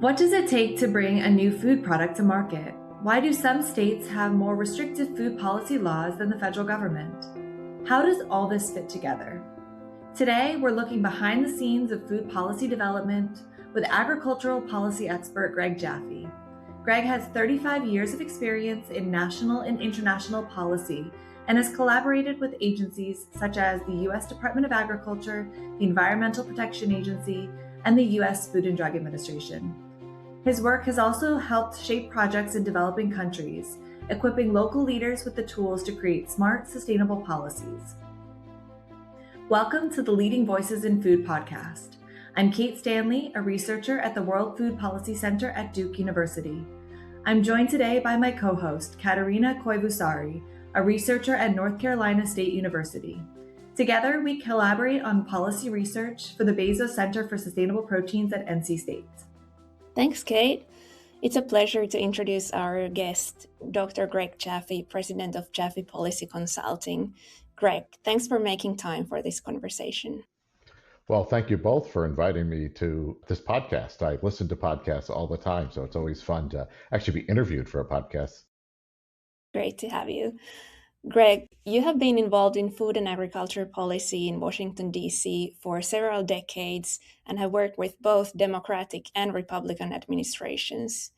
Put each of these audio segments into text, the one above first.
What does it take to bring a new food product to market? Why do some states have more restrictive food policy laws than the federal government? How does all this fit together? Today, we're looking behind the scenes of food policy development with agricultural policy expert Greg Jaffe. Greg has 35 years of experience in national and international policy and has collaborated with agencies such as the U.S. Department of Agriculture, the Environmental Protection Agency, and the U.S. Food and Drug Administration. His work has also helped shape projects in developing countries, equipping local leaders with the tools to create smart, sustainable policies. Welcome to the Leading Voices in Food podcast. I'm Kate Stanley, a researcher at the World Food Policy Center at Duke University. I'm joined today by my co-host, Katariina Koivusaari, a researcher at North Carolina State University. Together, we collaborate on policy research for the Bezos Center for Sustainable Proteins at NC State. Thanks, Kate. It's a pleasure to introduce our guest, Dr. Greg Jaffe, President of Jaffe Policy Consulting. Greg, thanks for making time for this conversation. Well, thank you both for inviting me to this podcast. I listen to podcasts all the time, so it's always fun to actually be interviewed for a podcast. Great to have you. Greg, you have been involved in food and agriculture policy in Washington, D.C. for several decades and have worked with both Democratic and Republican administrations.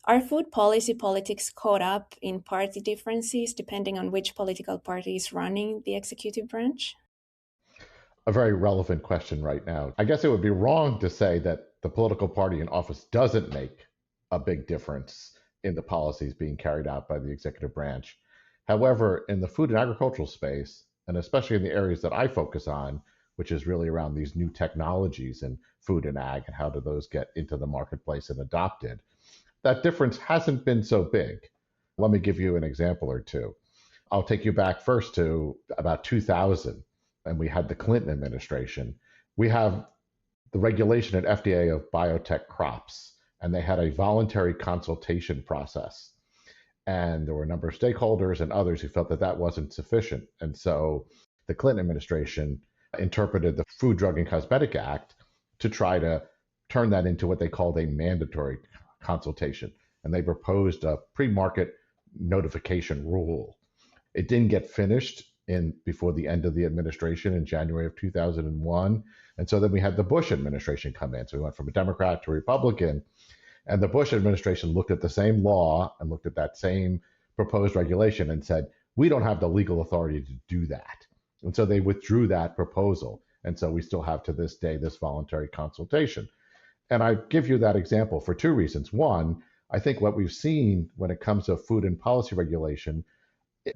Are food policy politics caught up in party differences depending on which political party is running the executive branch? A very relevant question right now. I guess it would be wrong to say that the political party in office doesn't make a big difference in the policies being carried out by the executive branch. However, in the food and agricultural space, and especially in the areas that I focus on, which is really around these new technologies in food and ag and how do those get into the marketplace and adopted, that difference hasn't been so big. Let me give you an example or two. I'll take you back first to about 2000, and we had the Clinton administration. We have the regulation at FDA of biotech crops, and they had a voluntary consultation process. And there were a number of stakeholders and others who felt that that wasn't sufficient. And so the Clinton administration interpreted the Food, Drug, and Cosmetic Act to try to turn that into what they called a mandatory consultation. And they proposed a pre-market notification rule. It didn't get finished before the end of the administration in January of 2001. And so then we had the Bush administration come in. So we went from a Democrat to a Republican. And the Bush administration looked at the same law and looked at that same proposed regulation and said, we don't have the legal authority to do that. And so they withdrew that proposal. And so we still have to this day this voluntary consultation. And I give you that example for two reasons. One, I think what we've seen when it comes to food and policy regulation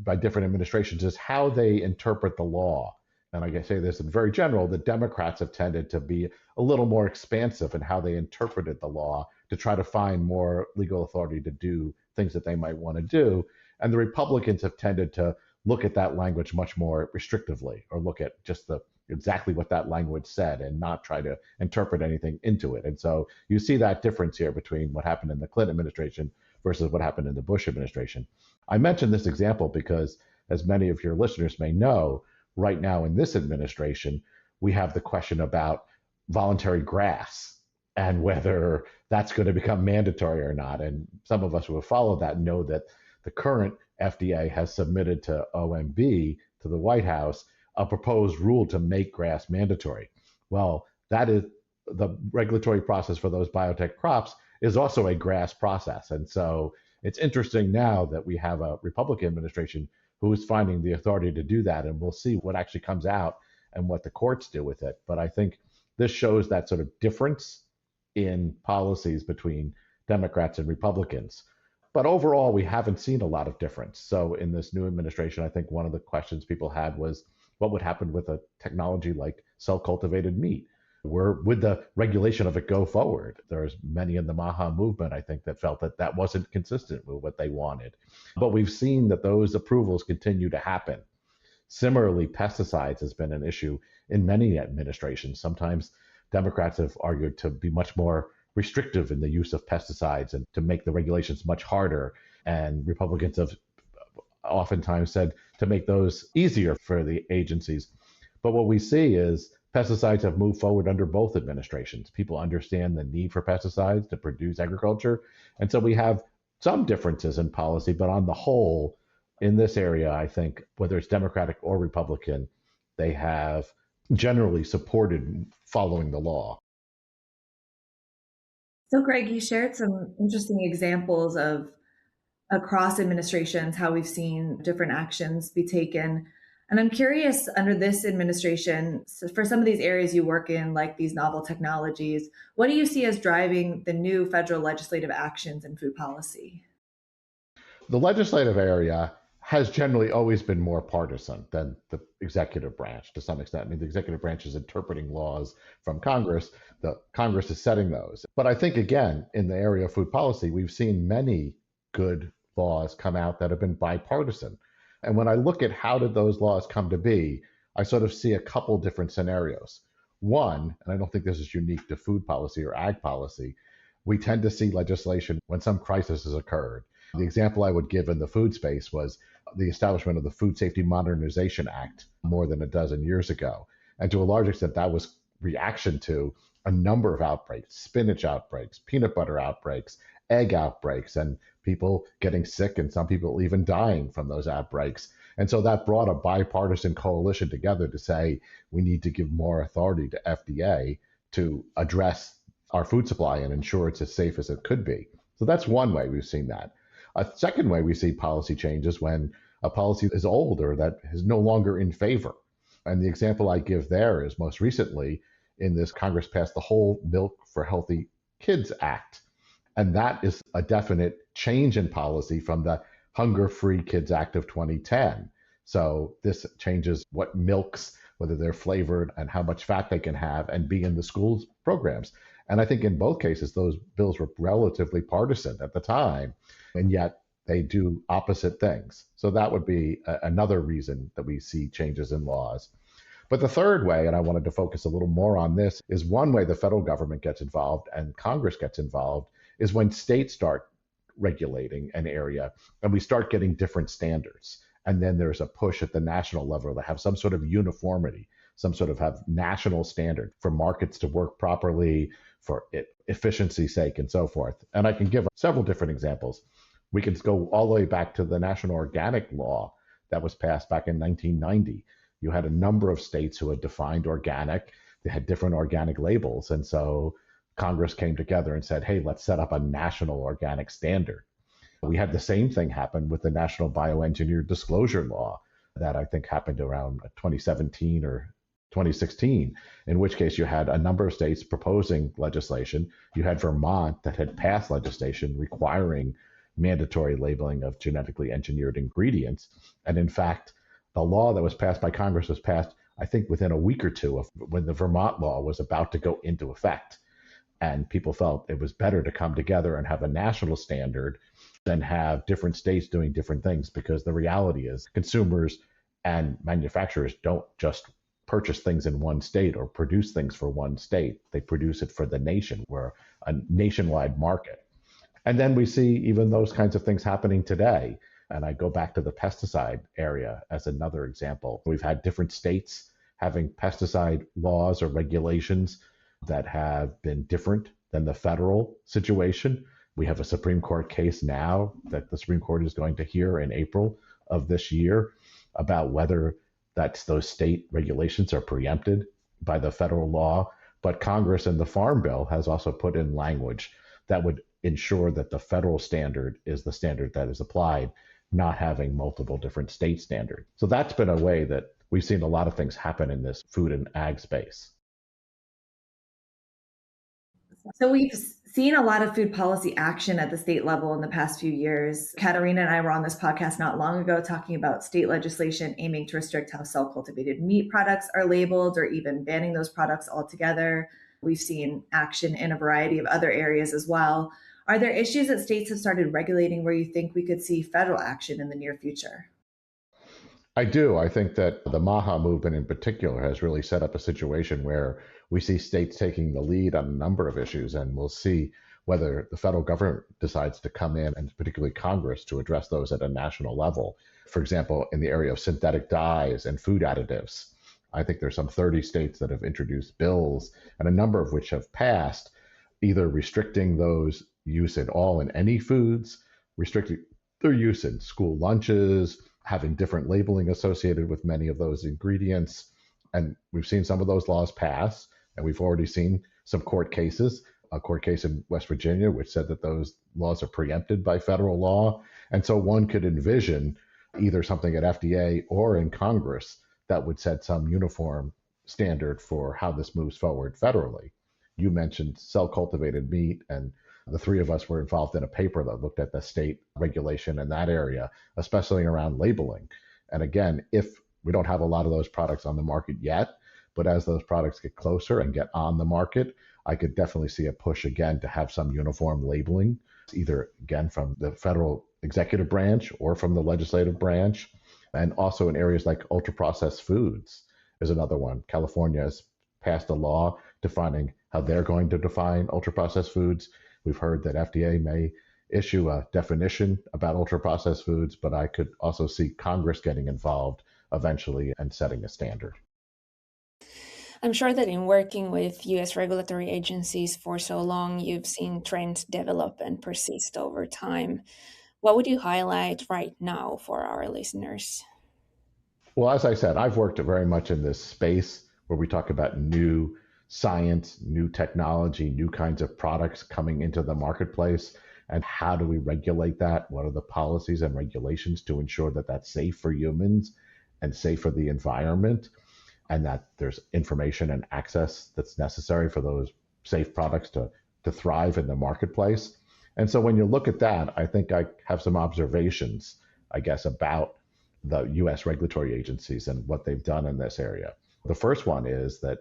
by different administrations is how they interpret the law. And I say this in very general, the Democrats have tended to be a little more expansive in how they interpreted the law to try to find more legal authority to do things that they might want to do. And the Republicans have tended to look at that language much more restrictively, or look at just exactly what that language said and not try to interpret anything into it. And so you see that difference here between what happened in the Clinton administration versus what happened in the Bush administration. I mention this example because, as many of your listeners may know, right now in this administration, we have the question about voluntary GRAS and whether that's going to become mandatory or not. And some of us who have followed that know that the current FDA has submitted to OMB, to the White House, a proposed rule to make GRAS mandatory. Well, that is the regulatory process for those biotech crops is also a GRAS process. And so it's interesting now that we have a Republican administration who is finding the authority to do that. And we'll see what actually comes out and what the courts do with it. But I think this shows that sort of difference in policies between Democrats and Republicans. But overall, we haven't seen a lot of difference. So in this new administration, I think one of the questions people had was what would happen with a technology like cell-cultivated meat? Where would the regulation of it go forward? There's many in the MAHA movement, I think, that felt that that wasn't consistent with what they wanted. But we've seen that those approvals continue to happen. Similarly, pesticides has been an issue in many administrations. Sometimes Democrats have argued to be much more restrictive in the use of pesticides and to make the regulations much harder. And Republicans have oftentimes said to make those easier for the agencies. But what we see is Pesticides have moved forward under both administrations. People understand the need for pesticides to produce agriculture. And so we have some differences in policy, but on the whole, in this area, I think whether it's Democratic or Republican, they have generally supported following the law. So, Greg, you shared some interesting examples of across administrations how we've seen different actions be taken. And I'm curious, under this administration, for some of these areas you work in, like these novel technologies, what do you see as driving the new federal legislative actions in food policy? The legislative area has generally always been more partisan than the executive branch to some extent. I mean, the executive branch is interpreting laws from Congress. The Congress is setting those. But I think, again, in the area of food policy, we've seen many good laws come out that have been bipartisan. And when I look at how did those laws come to be, I sort of see a couple different scenarios. One, and I don't think this is unique to food policy or ag policy, we tend to see legislation when some crisis has occurred. The example I would give in the food space was the establishment of the Food Safety Modernization Act more than a dozen years ago. And to a large extent, that was reaction to a number of outbreaks, spinach outbreaks, peanut butter outbreaks, egg outbreaks, and people getting sick and some people even dying from those outbreaks. And so that brought a bipartisan coalition together to say we need to give more authority to FDA to address our food supply and ensure it's as safe as it could be. So that's one way we've seen that. A second way we see policy changes when a policy is old or that is no longer in favor. And the example I give there is most recently in this Congress passed the Whole Milk for Healthy Kids Act. And that is a definite change in policy from the Hunger Free Kids Act of 2010. So this changes what milks, whether they're flavored and how much fat they can have and be in the schools programs. And I think in both cases, those bills were relatively partisan at the time, and yet they do opposite things. So that would be another reason that we see changes in laws. But the third way, and I wanted to focus a little more on this, is one way the federal government gets involved and Congress gets involved is when states start regulating an area and we start getting different standards. And then there's a push at the national level to have some sort of uniformity, some sort of have national standard for markets to work properly, for efficiency's sake, and so forth. And I can give several different examples. We can go all the way back to the National Organic Law that was passed back in 1990. You had a number of states who had defined organic. They had different organic labels. And so Congress came together and said, hey, let's set up a national organic standard. We had the same thing happen with the National Bioengineered Disclosure Law that I think happened around 2017 or 2016, in which case you had a number of states proposing legislation. You had Vermont that had passed legislation requiring mandatory labeling of genetically engineered ingredients. And in fact, the law that was passed by Congress was passed, I think, within a week or two of when the Vermont law was about to go into effect. And people felt it was better to come together and have a national standard than have different states doing different things, because the reality is consumers and manufacturers don't just purchase things in one state or produce things for one state. They produce it for the nation. We're a nationwide market. And then we see even those kinds of things happening today. And I go back to the pesticide area as another example. We've had different states having pesticide laws or regulations that have been different than the federal situation. We have a Supreme Court case now that the Supreme Court is going to hear in April of this year about whether those state regulations are preempted by the federal law. But Congress in the Farm Bill has also put in language that would ensure that the federal standard is the standard that is applied, not having multiple different state standards. So that's been a way that we've seen a lot of things happen in this food and ag space. So we've seen a lot of food policy action at the state level in the past few years. Katariina and I were on this podcast not long ago talking about state legislation aiming to restrict how cell-cultivated meat products are labeled or even banning those products altogether. We've seen action in a variety of other areas as well. Are there issues that states have started regulating where you think we could see federal action in the near future? I do. I think that the MAHA movement in particular has really set up a situation where we see states taking the lead on a number of issues, and we'll see whether the federal government decides to come in, and particularly Congress, to address those at a national level. For example, in the area of synthetic dyes and food additives, I think there's some 30 states that have introduced bills, and a number of which have passed, either restricting those use at all in any foods, restricting their use in school lunches, having different labeling associated with many of those ingredients. And we've seen some of those laws pass, and we've already seen some court cases, a court case in West Virginia, which said that those laws are preempted by federal law. And so one could envision either something at FDA or in Congress that would set some uniform standard for how this moves forward federally. You mentioned cell cultivated meat, and the three of us were involved in a paper that looked at the state regulation in that area, especially around labeling. And again, if we don't have a lot of those products on the market yet, but as those products get closer and get on the market, I could definitely see a push again to have some uniform labeling, either again from the federal executive branch or from the legislative branch. And also in areas like ultra processed foods is another one. California has passed a law defining how they're going to define ultra processed foods. We've heard that FDA may issue a definition about ultra processed foods, but I could also see Congress getting involved eventually and setting a standard. I'm sure that in working with US regulatory agencies for so long, you've seen trends develop and persist over time. What would you highlight right now for our listeners? Well, as I said, I've worked very much in this space where we talk about new science, new technology, new kinds of products coming into the marketplace. And how do we regulate that? What are the policies and regulations to ensure that that's safe for humans and safe for the environment, and that there's information and access that's necessary for those safe products to thrive in the marketplace? And so when you look at that, I think I have some observations, I guess, about the US regulatory agencies and what they've done in this area. The first one is that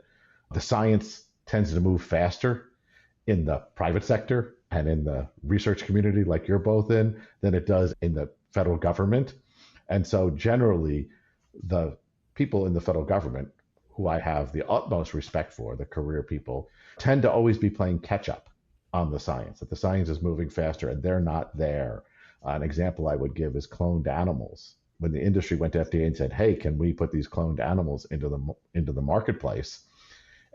the science tends to move faster in the private sector and in the research community, like you're both in, than it does in the federal government. And so generally, the people in the federal government, who I have the utmost respect for, the career people, tend to always be playing catch up on the science, that the science is moving faster and they're not there. An example I would give is cloned animals. When the industry went to FDA and said, hey, can we put these cloned animals into the marketplace?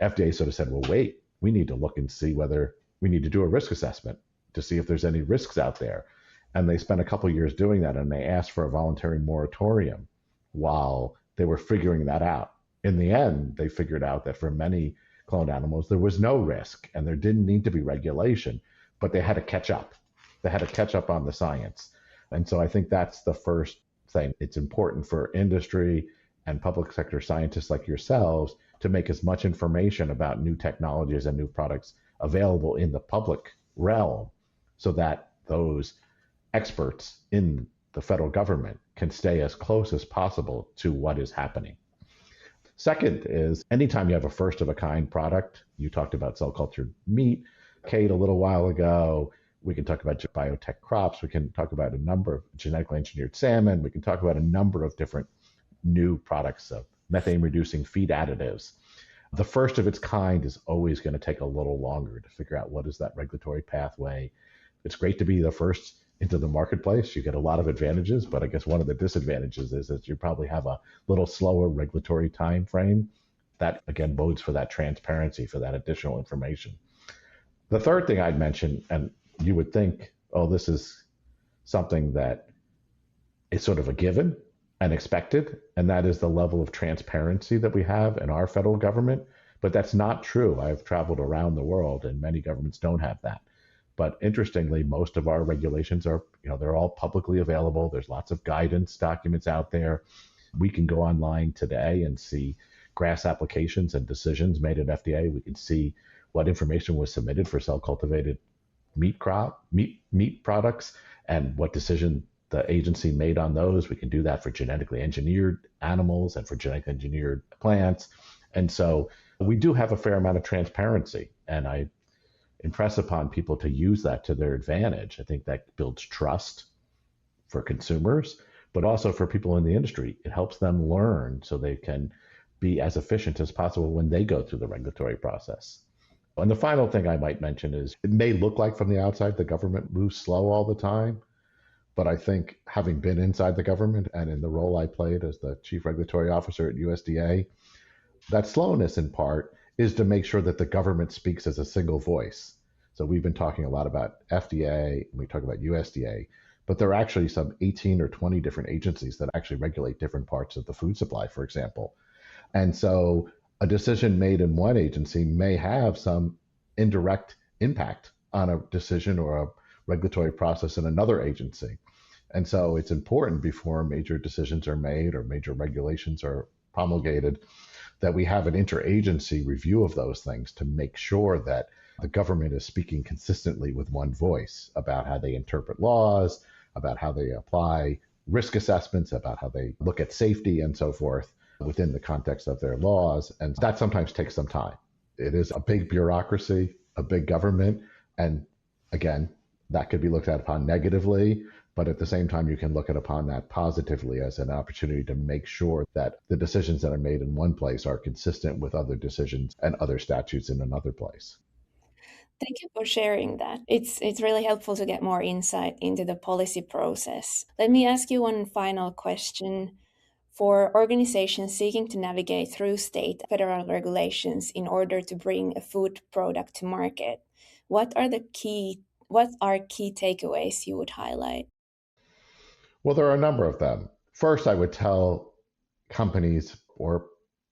FDA sort of said, well, wait, we need to look and see whether we need to do a risk assessment to see if there's any risks out there. And they spent a couple of years doing that, and they asked for a voluntary moratorium while they were figuring that out. In the end, they figured out that for many cloned animals, there was no risk and there didn't need to be regulation, but they had to catch up. They had to catch up on the science. And so I think that's the first thing. It's important for industry and public sector scientists like yourselves to make as much information about new technologies and new products available in the public realm so that those experts in the federal government can stay as close as possible to what is happening. Second is anytime you have a first of a kind product, you talked about cell cultured meat, Kate, a little while ago. We can talk about biotech crops. We can talk about a number of genetically engineered salmon. We can talk about a number of different new products of methane reducing feed additives. The first of its kind is always going to take a little longer to figure out what is that regulatory pathway. It's great to be the first into the marketplace. You get a lot of advantages, but I guess one of the disadvantages is that you probably have a little slower regulatory time frame. That again bodes for that transparency, for that additional information. The third thing I'd mention, and you would think, oh, this is something that is sort of a given and expected, and that is the level of transparency that we have in our federal government. But that's not true. I've traveled around the world, and many governments don't have that. But interestingly, most of our regulations are, they're all publicly available. There's lots of guidance documents out there. We can go online today and see GRAS applications and decisions made at FDA. We can see what information was submitted for cell cultivated meat products and what decision the agency made on those. We can do that for genetically engineered animals and for genetically engineered plants. And so we do have a fair amount of transparency, and I impress upon people to use that to their advantage. I think that builds trust for consumers, but also for people in the industry. It helps them learn so they can be as efficient as possible when they go through the regulatory process. And the final thing I might mention is it may look like from the outside the government moves slow all the time, but I think having been inside the government and in the role I played as the chief regulatory officer at USDA, That slowness, in part, is to make sure that the government speaks as a single voice. So we've been talking a lot about FDA, and we talk about USDA, but there are actually some 18 or 20 different agencies that actually regulate different parts of the food supply, for example. And so a decision made in one agency may have some indirect impact on a decision or a regulatory process in another agency. And so it's important before major decisions are made or major regulations are promulgated that we have an interagency review of those things to make sure that the government is speaking consistently with one voice about how they interpret laws, about how they apply risk assessments, about how they look at safety and so forth within the context of their laws. And that sometimes takes some time. It is a big bureaucracy, a big government. And again, that could be looked at upon negatively, but at the same time, you can look at upon that positively as an opportunity to make sure that the decisions that are made in one place are consistent with other decisions and other statutes in another place. Thank you for sharing that. It's really helpful to get more insight into the policy process. Let me ask you one final question. For organizations seeking to navigate through state and federal regulations in order to bring a food product to market, what are key takeaways you would highlight? Well, there are a number of them. First, I would tell companies or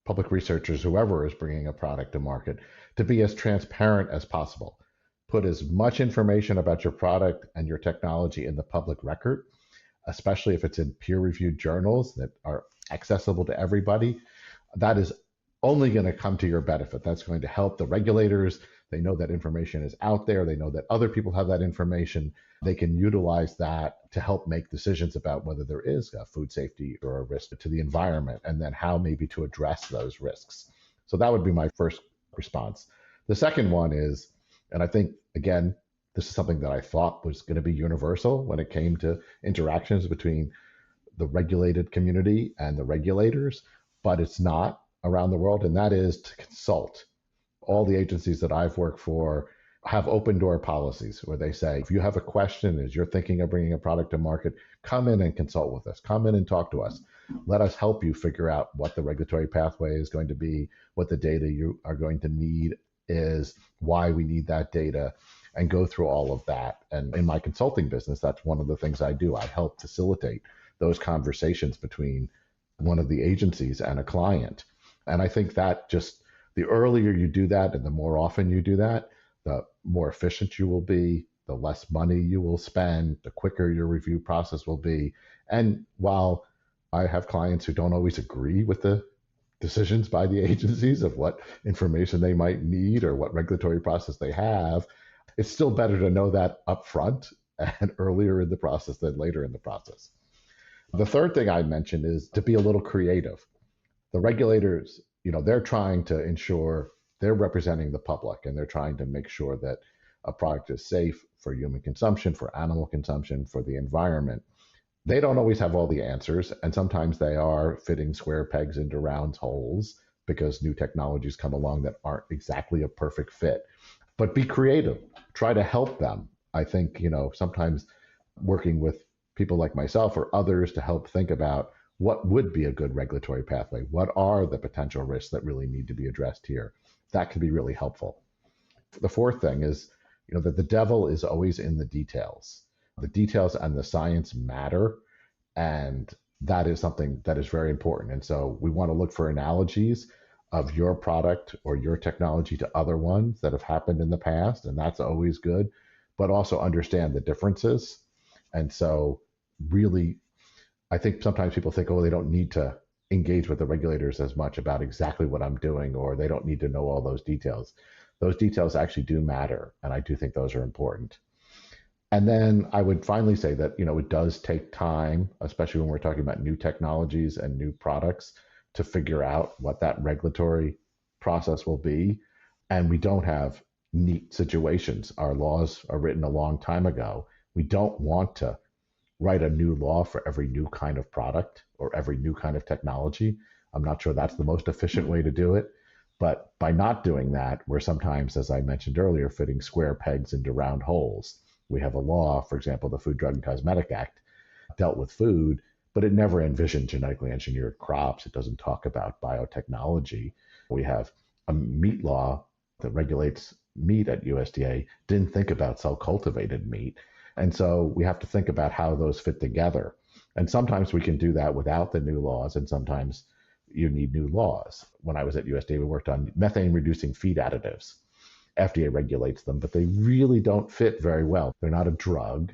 public researchers, whoever is bringing a product to market, to be as transparent as possible. Put as much information about your product and your technology in the public record, especially if it's in peer-reviewed journals that are accessible to everybody. That is only going to come to your benefit. That's going to help the regulators. They know that information is out there. They know that other people have that information. They can utilize that to help make decisions about whether there is a food safety or a risk to the environment, and then how maybe to address those risks. So that would be my first response. The second one is, and I think, again, this is something that I thought was going to be universal when it came to interactions between the regulated community and the regulators, but it's not around the world, and that is to consult. All the agencies that I've worked for have open door policies where they say, if you have a question as you're thinking of bringing a product to market, come in and consult with us. Come in and talk to us. Let us help you figure out what the regulatory pathway is going to be, what the data you are going to need is, why we need that data, and go through all of that. And in my consulting business, that's one of the things I do. I help facilitate those conversations between one of the agencies and a client. And I think that just the earlier you do that and the more often you do that, the more efficient you will be, the less money you will spend, the quicker your review process will be. And while I have clients who don't always agree with the decisions by the agencies of what information they might need or what regulatory process they have, it's still better to know that up front and earlier in the process than later in the process. The third thing I mentioned is to be a little creative. The regulators, they're trying to ensure they're representing the public, and they're trying to make sure that a product is safe for human consumption, for animal consumption, for the environment. They don't always have all the answers, and sometimes they are fitting square pegs into round holes because new technologies come along that aren't exactly a perfect fit. But be creative. Try to help them. I think, sometimes working with people like myself or others to help think about what would be a good regulatory pathway. What are the potential risks that really need to be addressed here? That can be really helpful. The fourth thing is, that the devil is always in the details. The details and the science matter, and that is something that is very important. And so we want to look for analogies of your product or your technology to other ones that have happened in the past, and that's always good, but also understand the differences. And so really, I think sometimes people think, oh, they don't need to engage with the regulators as much about exactly what I'm doing, or they don't need to know all those details. Those details actually do matter, and I do think those are important. And then I would finally say that, it does take time, especially when we're talking about new technologies and new products, to figure out what that regulatory process will be. And we don't have neat situations. Our laws are written a long time ago. We don't want to write a new law for every new kind of product or every new kind of technology. I'm not sure that's the most efficient way to do it. But by not doing that, we're sometimes, as I mentioned earlier, fitting square pegs into round holes. We have a law, for example, the Food, Drug, and Cosmetic Act dealt with food, but it never envisioned genetically engineered crops. It doesn't talk about biotechnology. We have a meat law that regulates meat at USDA, didn't think about cell-cultivated meat. And so we have to think about how those fit together. And sometimes we can do that without the new laws, and sometimes you need new laws. When I was at USDA, we worked on methane-reducing feed additives. FDA regulates them, but they really don't fit very well. They're not a drug,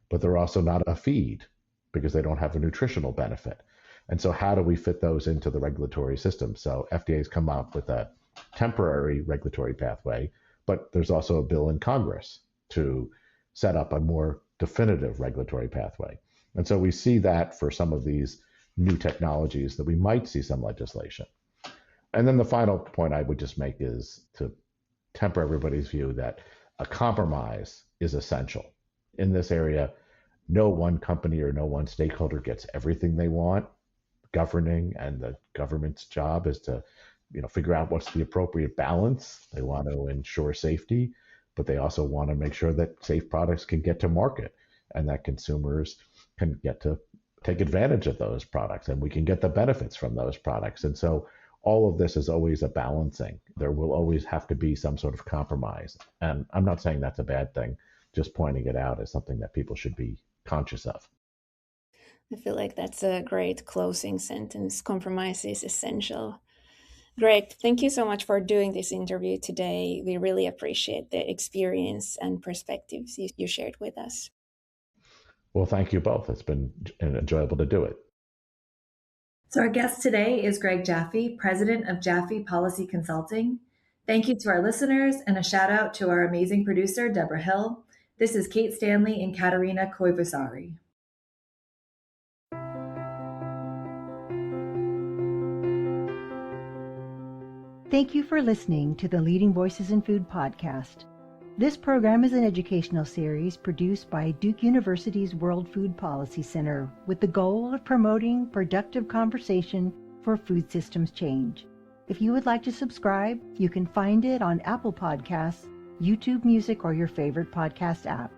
but they're also not a feed because they don't have a nutritional benefit. And so how do we fit those into the regulatory system? So FDA's come up with a temporary regulatory pathway, but there's also a bill in Congress to set up a more definitive regulatory pathway. And so we see that for some of these new technologies that we might see some legislation. And then the final point I would just make is to temper everybody's view that a compromise is essential. In this area, no one company or no one stakeholder gets everything they want. Governing and the government's job is to figure out what's the appropriate balance. They want to ensure safety, but they also want to make sure that safe products can get to market and that consumers can get to take advantage of those products and we can get the benefits from those products. And so all of this is always a balancing. There will always have to be some sort of compromise. And I'm not saying that's a bad thing, just pointing it out as something that people should be conscious of. I feel like that's a great closing sentence. Compromise is essential. Greg, thank you so much for doing this interview today. We really appreciate the experience and perspectives you shared with us. Well, thank you both. It's been enjoyable to do it. So our guest today is Greg Jaffe, president of Jaffe Policy Consulting. Thank you to our listeners and a shout out to our amazing producer, Deborah Hill. This is Kate Stanley and Katariina Koivusaari. Thank you for listening to the Leading Voices in Food podcast. This program is an educational series produced by Duke University's World Food Policy Center with the goal of promoting productive conversation for food systems change. If you would like to subscribe, you can find it on Apple Podcasts, YouTube Music, or your favorite podcast app.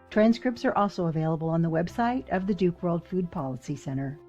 Transcripts are also available on the website of the Duke World Food Policy Center.